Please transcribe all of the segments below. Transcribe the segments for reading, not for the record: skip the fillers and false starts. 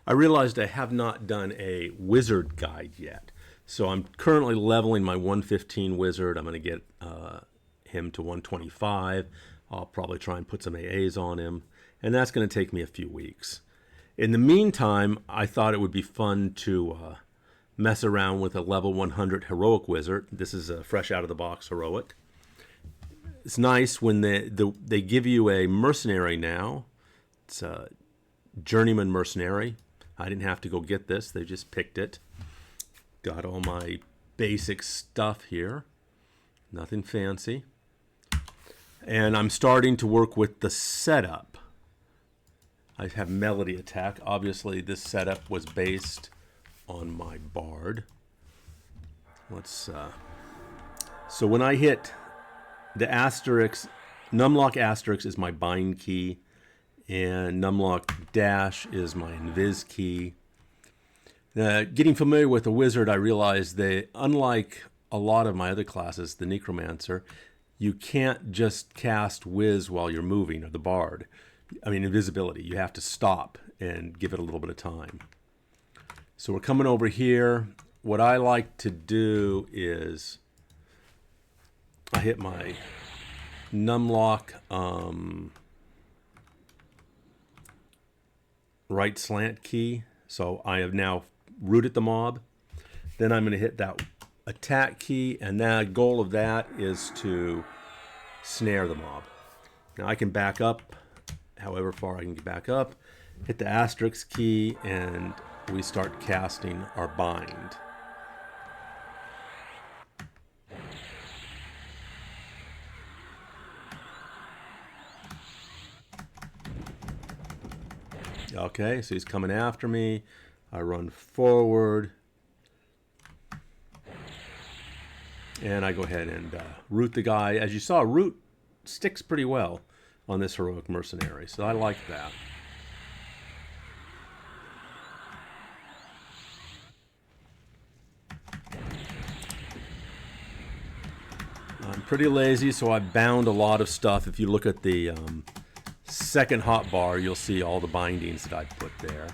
I realized I have not done a wizard guide yet. So I'm currently leveling my 115 wizard. I'm going to get him to 125. I'll probably try and put some AAs on him. And that's going to take me a few weeks. In the meantime, I thought it would be fun to mess around with a level 100 heroic wizard. This is a fresh out of the box heroic. It's nice when they give you a mercenary now. It's a journeyman mercenary. I didn't have to go get this. They just picked it. Got all my basic stuff here. Nothing fancy. And I'm starting to work with the setup. I have melody attack. Obviously, this setup was based on my bard. So when I hit the asterisk, numlock asterisk is my bind key, and numlock dash is my invis key. Getting familiar with the wizard, I realized that unlike a lot of my other classes, the necromancer, you can't just cast whiz while you're moving, or the bard. I mean, invisibility. You have to stop and give it a little bit of time. So we're coming over here. What I like to do is I hit my numlock right slant key. So I have now rooted the mob. Then I'm going to hit that attack key, and the goal of that is to snare the mob. Now I can back up however far I can get back up, hit the asterisk key, and we start casting our bind. Okay, so he's coming after me. I run forward. And I go ahead and root the guy. As you saw, root sticks pretty well on this heroic mercenary, so I like that. I'm pretty lazy, so I bound a lot of stuff. If you look at the second hotbar, you'll see all the bindings that I put there.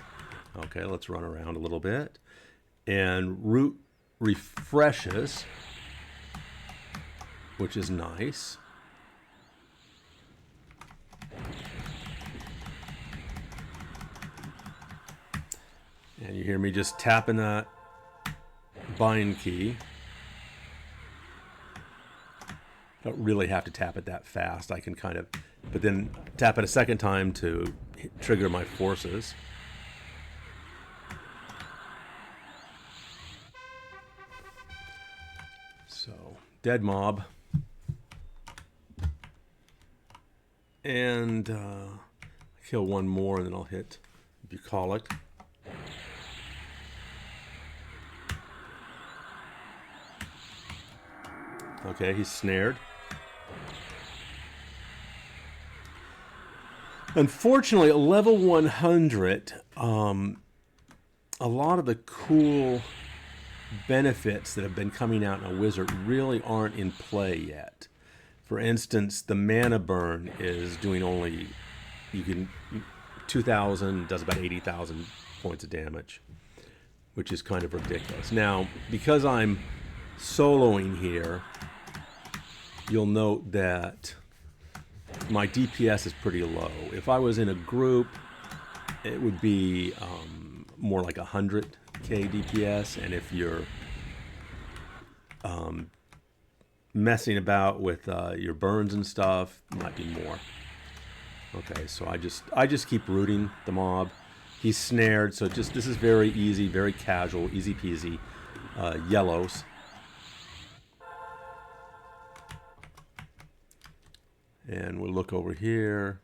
Okay, let's run around a little bit. And root refreshes, which is nice. And you hear me just tapping that bind key. Don't really have to tap it that fast. I can kind of, but then tap it a second time to trigger my forces. So, dead mob. And kill one more, and then I'll hit bucolic. Okay, he's snared. Unfortunately, at level 100, a lot of the cool benefits that have been coming out in a wizard really aren't in play yet. For instance, the mana burn is doing only, 2,000, does about 80,000 points of damage, which is kind of ridiculous. Now, because I'm soloing here, you'll note that my DPS is pretty low. If I was in a group, it would be more like 100k DPS, and if you're messing about with your burns and stuff, it might be more. Okay, so I just keep rooting the mob. He's snared, so this is very easy, very casual, easy peasy. Yellows. And we'll look over here.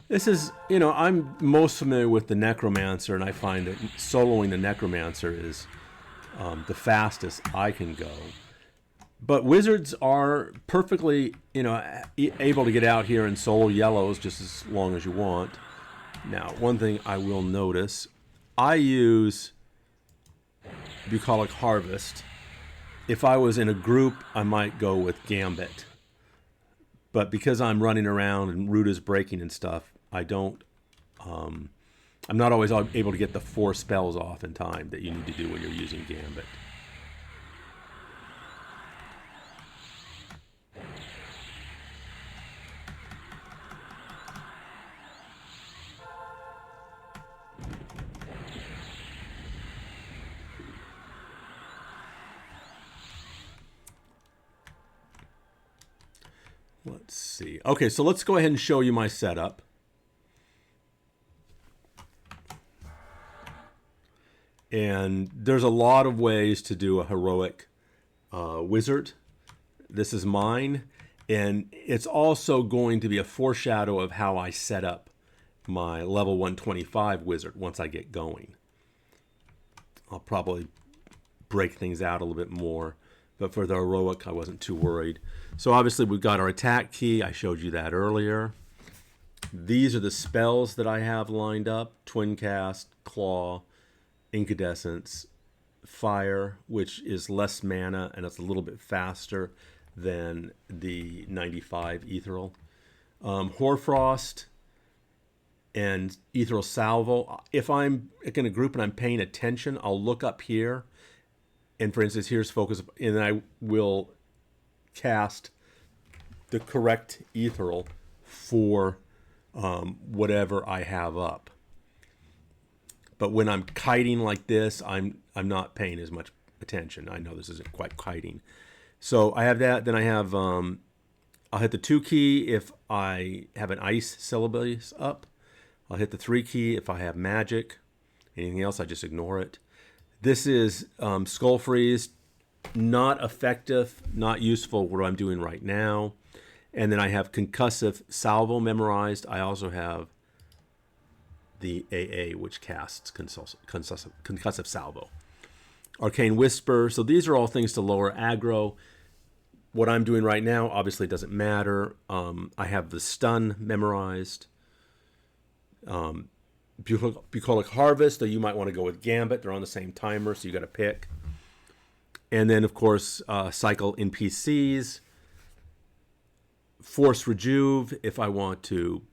This is, I'm most familiar with the necromancer, and I find that soloing the necromancer is the fastest I can go. But wizards are perfectly, able to get out here and solo yellows just as long as you want. Now, one thing I will notice, I use Bucolic Harvest. If I was in a group, I might go with Gambit. But because I'm running around and root is breaking and stuff, I'm not always able to get the 4 spells off in time that you need to do when you're using Gambit. Let's see. Okay, so let's go ahead and show you my setup. And there's a lot of ways to do a heroic wizard. This is mine. And it's also going to be a foreshadow of how I set up my level 125 wizard once I get going. I'll probably break things out a little bit more. But for the heroic, I wasn't too worried. So obviously we've got our attack key. I showed you that earlier. These are the spells that I have lined up. Twin Cast, Claw, Incandescence, Fire, which is less mana and it's a little bit faster than the 95 Ethereal. Hoarfrost and Ethereal Salvo. If I'm in a group and I'm paying attention, I'll look up here. And for instance, here's Focus, and then I will cast the correct Ethereal for whatever I have up. But when I'm kiting like this, I'm not paying as much attention. I know this isn't quite kiting. So I have that. Then I have, I'll hit the 2 key if I have an ice syllabus up. I'll hit the 3 key if I have magic. Anything else, I just ignore it. This is Skull Freeze. Not effective, not useful what I'm doing right now. And then I have Concussive Salvo memorized. I also have the AA, which casts Concussive Salvo. Arcane Whisper. So these are all things to lower aggro. What I'm doing right now obviously doesn't matter. I have the Stun memorized. Bucolic Harvest, though you might want to go with Gambit. They're on the same timer, so you got to pick. And then, of course, cycle NPCs. Force Rejuve, if I want to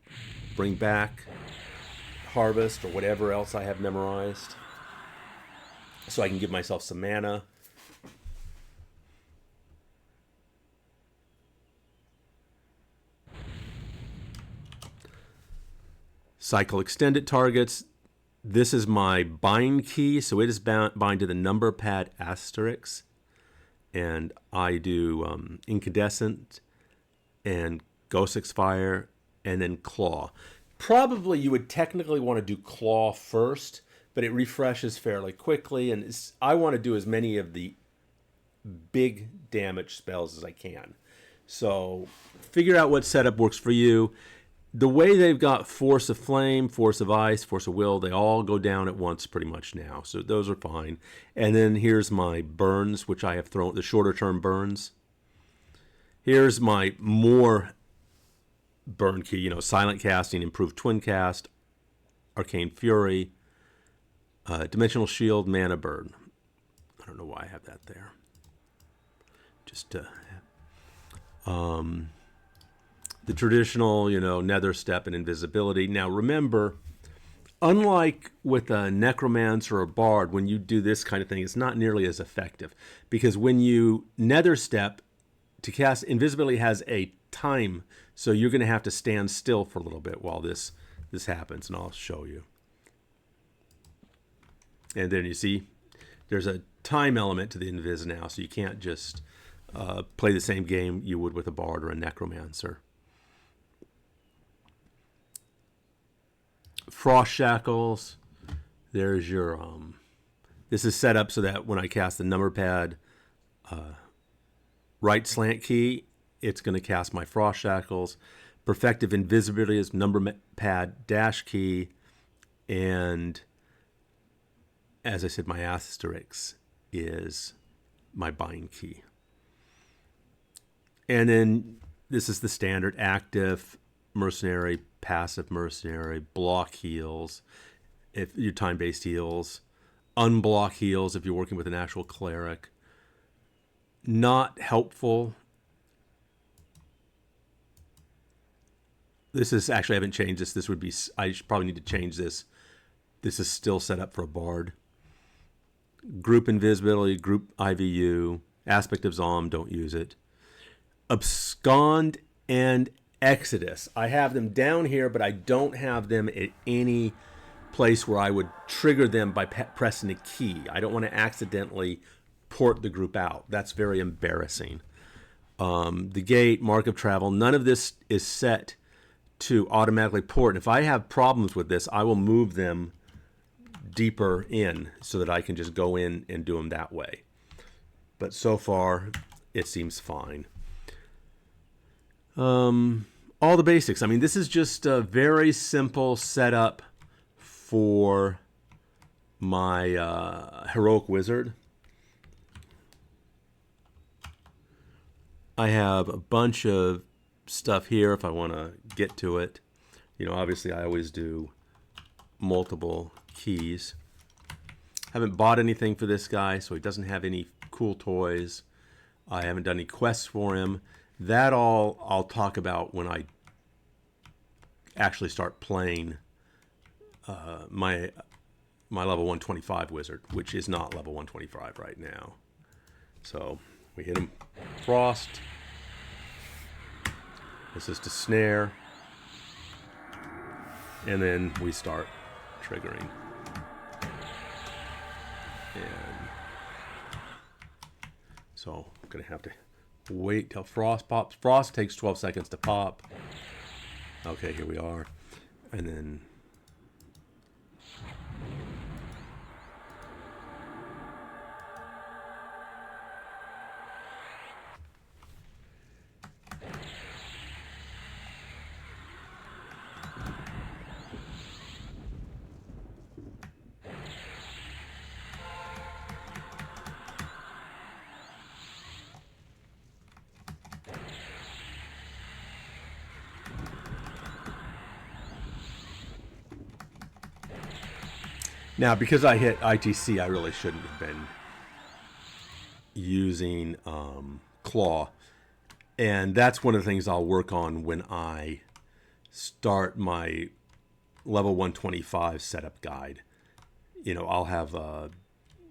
bring back Harvest or whatever else I have memorized. So I can give myself some mana. Cycle Extended Targets. This is my bind key, so it is bind to the number pad asterisk. And I do Incandescent and Ghost Fire and then Claw. Probably you would technically want to do Claw first, but it refreshes fairly quickly. And I want to do as many of the big damage spells as I can. So figure out what setup works for you. The way they've got Force of Flame, Force of Ice, Force of Will, they all go down at once pretty much now. So those are fine. And then here's my burns, which I have thrown, the shorter term burns. Here's my more burn key, Silent Casting, Improved Twin Cast, Arcane Fury, Dimensional Shield, Mana Burn. I don't know why I have that there. Just the traditional, Nether Step and Invisibility. Now, remember, unlike with a Necromancer or a Bard, when you do this kind of thing, it's not nearly as effective. Because when you Nether Step, to cast Invisibility has a time, so you're going to have to stand still for a little bit while this happens, and I'll show you. And then you see, there's a time element to the Invis now, so you can't just play the same game you would with a Bard or a Necromancer. Frost Shackles. There's your this is set up so that when I cast the number pad right slant key, it's going to cast my Frost Shackles. Perfective Invisibility is number pad dash key, and as I said, my asterisk is my bind key. And then this is the standard active mercenary, passive mercenary, block heals if your time-based heals, unblock heals if you're working with an actual cleric. Not helpful. This is actually, I haven't changed this. This would be, I probably need to change this. This is still set up for a bard. Group invisibility, group IVU, aspect of Zom, don't use it. Abscond and Exodus. I have them down here, but I don't have them at any place where I would trigger them by pressing a key. I don't want to accidentally port the group out. That's very embarrassing. The gate, mark of travel, none of this is set to automatically port. And if I have problems with this, I will move them deeper in so that I can just go in and do them that way. But so far, it seems fine. All the basics. I mean, this is just a very simple setup for my heroic wizard. I have a bunch of stuff here if I want to get to it. You know, obviously I always do multiple keys. Haven't bought anything for this guy, so he doesn't have any cool toys. I haven't done any quests for him. That all I'll talk about when I actually start playing my level 125 wizard, which is not level 125 right now. So we hit him. Frost. This is to snare. And then we start triggering. And so I'm going to have to wait till Frost pops. Frost takes 12 seconds to pop. Okay, here we are. And then now, because I hit ITC, I really shouldn't have been using Claw. And that's one of the things I'll work on when I start my level 125 setup guide. You know, I'll have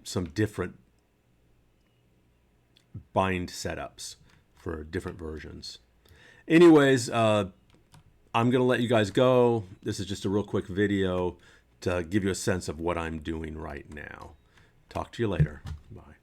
some different bind setups for different versions. Anyways, I'm going to let you guys go. This is just a real quick video to give you a sense of what I'm doing right now. Talk to you later. Bye.